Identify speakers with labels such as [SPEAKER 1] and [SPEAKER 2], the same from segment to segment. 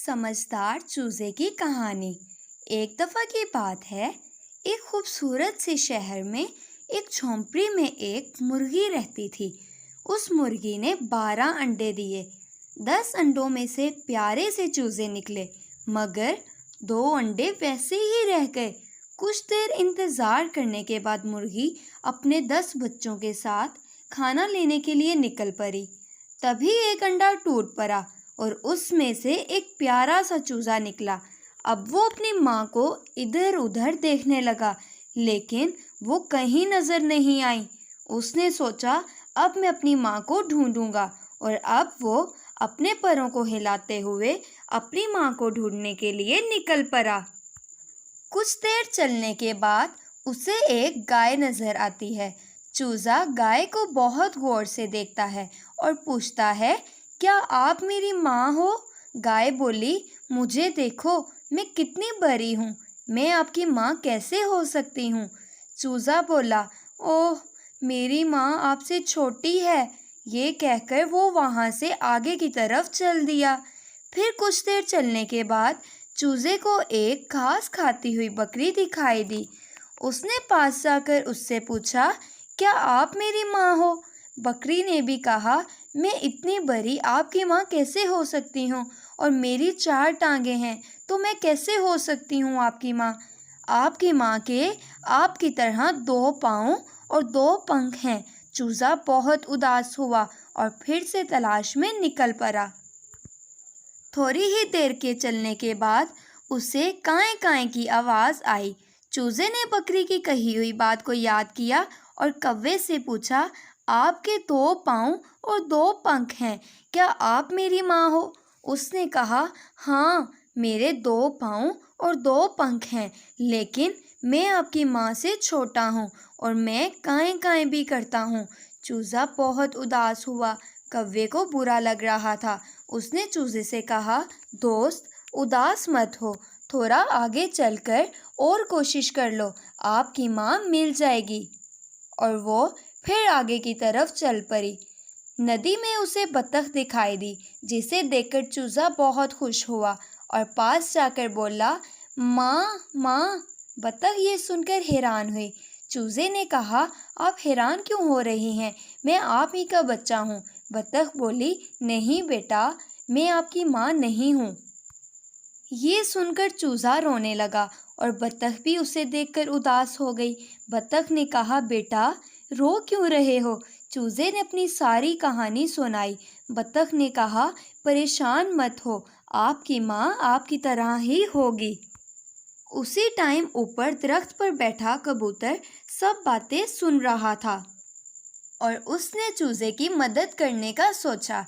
[SPEAKER 1] समझदार चूजे की कहानी। एक दफ़ा की बात है, एक खूबसूरत से शहर में एक झोंपड़ी में एक मुर्गी रहती थी। उस मुर्गी ने 12 अंडे दिए। 10 अंडों में से प्यारे से चूजे निकले, मगर 2 अंडे वैसे ही रह गए। कुछ देर इंतज़ार करने के बाद मुर्गी अपने 10 बच्चों के साथ खाना लेने के लिए निकल पड़ी। तभी एक अंडा टूट पड़ा और उसमें से एक प्यारा सा चूजा निकला। अब वो अपनी माँ को इधर उधर देखने लगा, लेकिन वो कहीं नजर नहीं आई। उसने सोचा, अब मैं अपनी माँ को ढूंढूंगा, और अब वो अपने पैरों को हिलाते हुए अपनी माँ को ढूंढने के लिए निकल पड़ा। कुछ देर चलने के बाद उसे एक गाय नजर आती है। चूजा गाय को बहुत गौर से देखता है और पूछता है, क्या आप मेरी माँ हो? गाय बोली, मुझे देखो, मैं कितनी बड़ी हूँ, मैं आपकी माँ कैसे हो सकती हूँ? चूजा बोला, ओह, मेरी माँ आपसे छोटी है। ये कहकर वो वहाँ से आगे की तरफ चल दिया। फिर कुछ देर चलने के बाद चूजे को एक घास खाती हुई बकरी दिखाई दी। उसने पास जाकर उससे पूछा, क्या आप मेरी माँ हो? बकरी ने भी कहा, मैं इतनी बड़ी आपकी माँ कैसे हो सकती हूँ, और मेरी 4 टांगें हैं, तो मैं कैसे हो सकती हूँ आपकी माँ? आपकी माँ के आपकी तरह 2 पाँव और 2 पंख हैं। चूजा बहुत उदास हुआ और फिर से तलाश में निकल पड़ा। थोड़ी ही देर के चलने के बाद उसे काएं काएं की आवाज़ आई। चूजे ने बकरी की कही हुई बात को याद किया और कौवे से पूछा, आपके 2 पाँव और 2 पंख हैं, क्या आप मेरी माँ हो? उसने कहा, हाँ, मेरे 2 पाँव और 2 पंख हैं, लेकिन मैं आपकी माँ से छोटा हूँ और मैं काएं काएं भी करता हूँ। चूजा बहुत उदास हुआ। कौवे को बुरा लग रहा था। उसने चूजे से कहा, दोस्त, उदास मत हो, थोड़ा आगे चलकर और कोशिश कर लो, आपकी माँ मिल जाएगी। और वो फिर आगे की तरफ चल पड़ी। नदी में उसे बतख दिखाई दी, जिसे देखकर चूजा बहुत खुश हुआ और पास जाकर बोला, माँ माँ। बतख ये सुनकर हैरान हुई। चूजे ने कहा, आप हैरान क्यों हो रही हैं? मैं आप ही का बच्चा हूँ। बतख बोली, नहीं बेटा, मैं आपकी माँ नहीं हूँ। ये सुनकर चूजा रोने लगा और बतख भी उसे देखकर उदास हो गई। बतख ने कहा, बेटा, रो क्यों रहे हो? चूजे ने अपनी सारी कहानी सुनाई। बतख ने कहा, परेशान मत हो, आपकी माँ आपकी तरह ही होगी। उसी टाइम ऊपर दरख्त पर बैठा कबूतर सब बातें सुन रहा था और उसने चूजे की मदद करने का सोचा।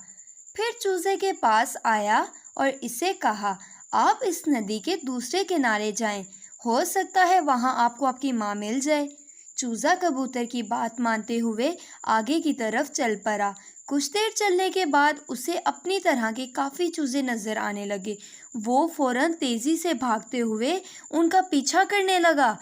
[SPEAKER 1] फिर चूजे के पास आया और इसे कहा, आप इस नदी के दूसरे किनारे जाएं, हो सकता है वहां आपको आपकी माँ मिल जाए। चूजा कबूतर की बात मानते हुए आगे की तरफ चल पड़ा। कुछ देर चलने के बाद उसे अपनी तरह के काफ़ी चूजे नजर आने लगे। वो फौरन तेजी से भागते हुए उनका पीछा करने लगा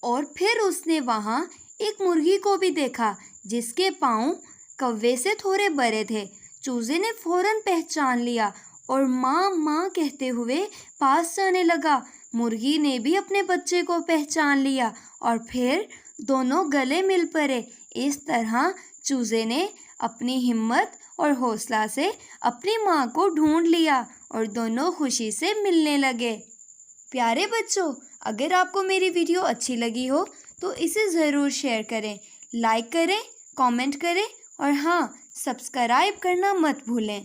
[SPEAKER 1] और फिर उसने वहां एक मुर्गी को भी देखा, जिसके पाँव कौवे से थोड़े बड़े थे। चूजे ने फौरन पहचान लिया और माँ माँ कहते हुए पास जाने लगा। मुर्गी ने भी अपने बच्चे को पहचान लिया और फिर दोनों गले मिल पड़े। इस तरह चूजे ने अपनी हिम्मत और हौसला से अपनी माँ को ढूंढ लिया और दोनों खुशी से मिलने लगे। प्यारे बच्चों, अगर आपको मेरी वीडियो अच्छी लगी हो तो इसे ज़रूर शेयर करें, लाइक करें, कमेंट करें और हाँ, सब्सक्राइब करना मत भूलें।